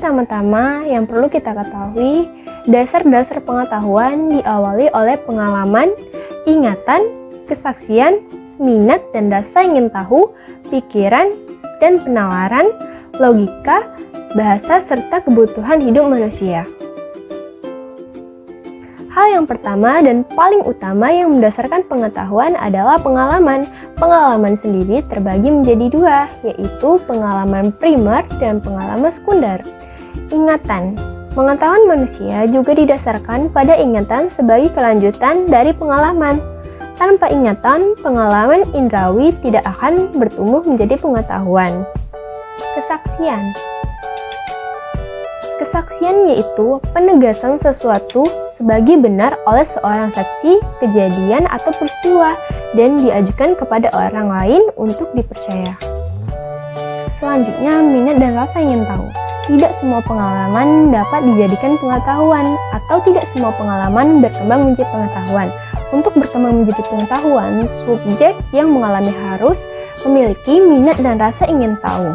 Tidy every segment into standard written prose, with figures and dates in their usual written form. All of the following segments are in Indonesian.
Pertama-tama yang perlu kita ketahui, dasar-dasar pengetahuan diawali oleh pengalaman, ingatan, kesaksian, minat dan rasa ingin tahu, pikiran dan penalaran, logika, bahasa, serta kebutuhan hidup manusia. Hal yang pertama dan paling utama yang mendasarkan pengetahuan adalah pengalaman. Pengalaman sendiri terbagi menjadi dua, yaitu pengalaman primer dan pengalaman sekunder. Ingatan. Pengetahuan manusia juga didasarkan pada ingatan sebagai kelanjutan dari pengalaman. Tanpa ingatan, pengalaman indrawi tidak akan bertumbuh menjadi pengetahuan. Kesaksian. Kesaksian yaitu penegasan sesuatu sebagai benar oleh seorang saksi, kejadian, atau peristiwa dan diajukan kepada orang lain untuk dipercaya. Selanjutnya, minat dan rasa ingin tahu. Tidak semua pengalaman dapat dijadikan pengetahuan atau tidak semua pengalaman berkembang menjadi pengetahuan. Untuk berkembang menjadi pengetahuan, subjek yang mengalami harus memiliki minat dan rasa ingin tahu.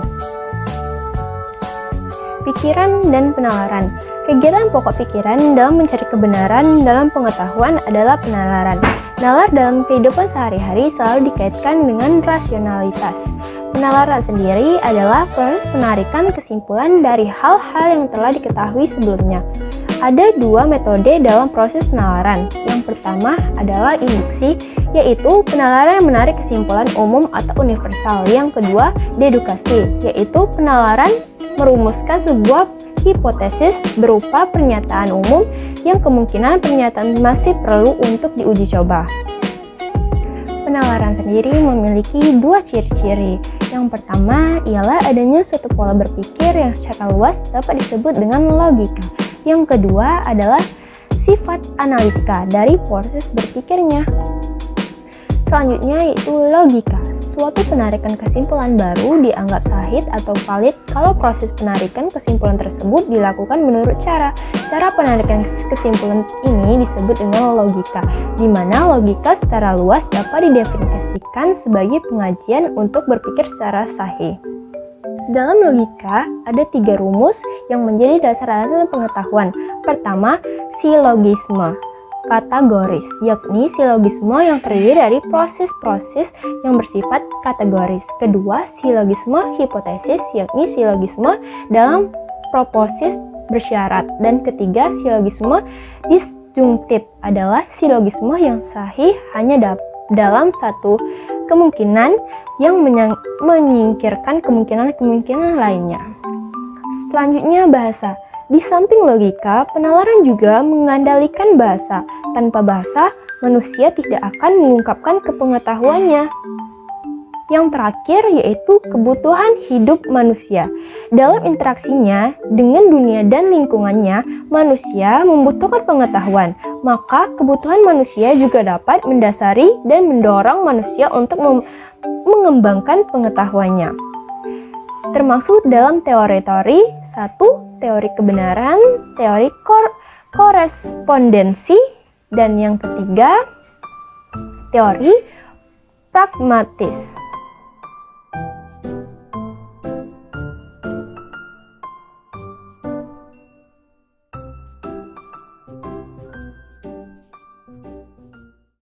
Pikiran dan penalaran. Kegiatan pokok pikiran dalam mencari kebenaran dalam pengetahuan adalah penalaran. Nalar dalam kehidupan sehari-hari selalu dikaitkan dengan rasionalitas. Penalaran sendiri adalah proses penarikan kesimpulan dari hal-hal yang telah diketahui sebelumnya. Ada dua metode dalam proses penalaran. Yang pertama adalah induksi, yaitu penalaran yang menarik kesimpulan umum atau universal. Yang kedua, dedukasi, yaitu penalaran merumuskan sebuah hipotesis berupa pernyataan umum yang kemungkinan pernyataan masih perlu untuk diuji coba. Penalaran sendiri memiliki dua ciri-ciri. Yang pertama ialah adanya suatu pola berpikir yang secara luas dapat disebut dengan logika. Yang kedua adalah sifat analitika dari proses berpikirnya. Selanjutnya yaitu logika. Suatu penarikan kesimpulan baru dianggap sahih atau valid kalau proses penarikan kesimpulan tersebut dilakukan menurut cara. Cara penarikan kesimpulan ini disebut dengan logika, di mana logika secara luas dapat didefinisikan sebagai pengajian untuk berpikir secara sahih. Dalam logika, ada 3 rumus yang menjadi dasar-dasar pengetahuan. Pertama, silogisme kategoris, yakni silogisme yang terdiri dari proses-proses yang bersifat kategoris. Kedua, silogisme hipotesis, yakni silogisme dalam proposis bersyarat. Dan ketiga, silogisme disjungtif adalah silogisme yang sahih hanya dalam satu kemungkinan yang menyingkirkan kemungkinan-kemungkinan lainnya. Selanjutnya, bahasa. Di samping logika, penalaran juga mengandalkan bahasa. Tanpa bahasa, manusia tidak akan mengungkapkan kepengetahuannya. Yang terakhir yaitu kebutuhan hidup manusia. Dalam interaksinya dengan dunia dan lingkungannya, manusia membutuhkan pengetahuan. Maka kebutuhan manusia juga dapat mendasari dan mendorong manusia untuk mengembangkan pengetahuannya. Termasuk dalam teori-teori 1. Teori kebenaran, teori korespondensi, dan yang ketiga, teori pragmatis.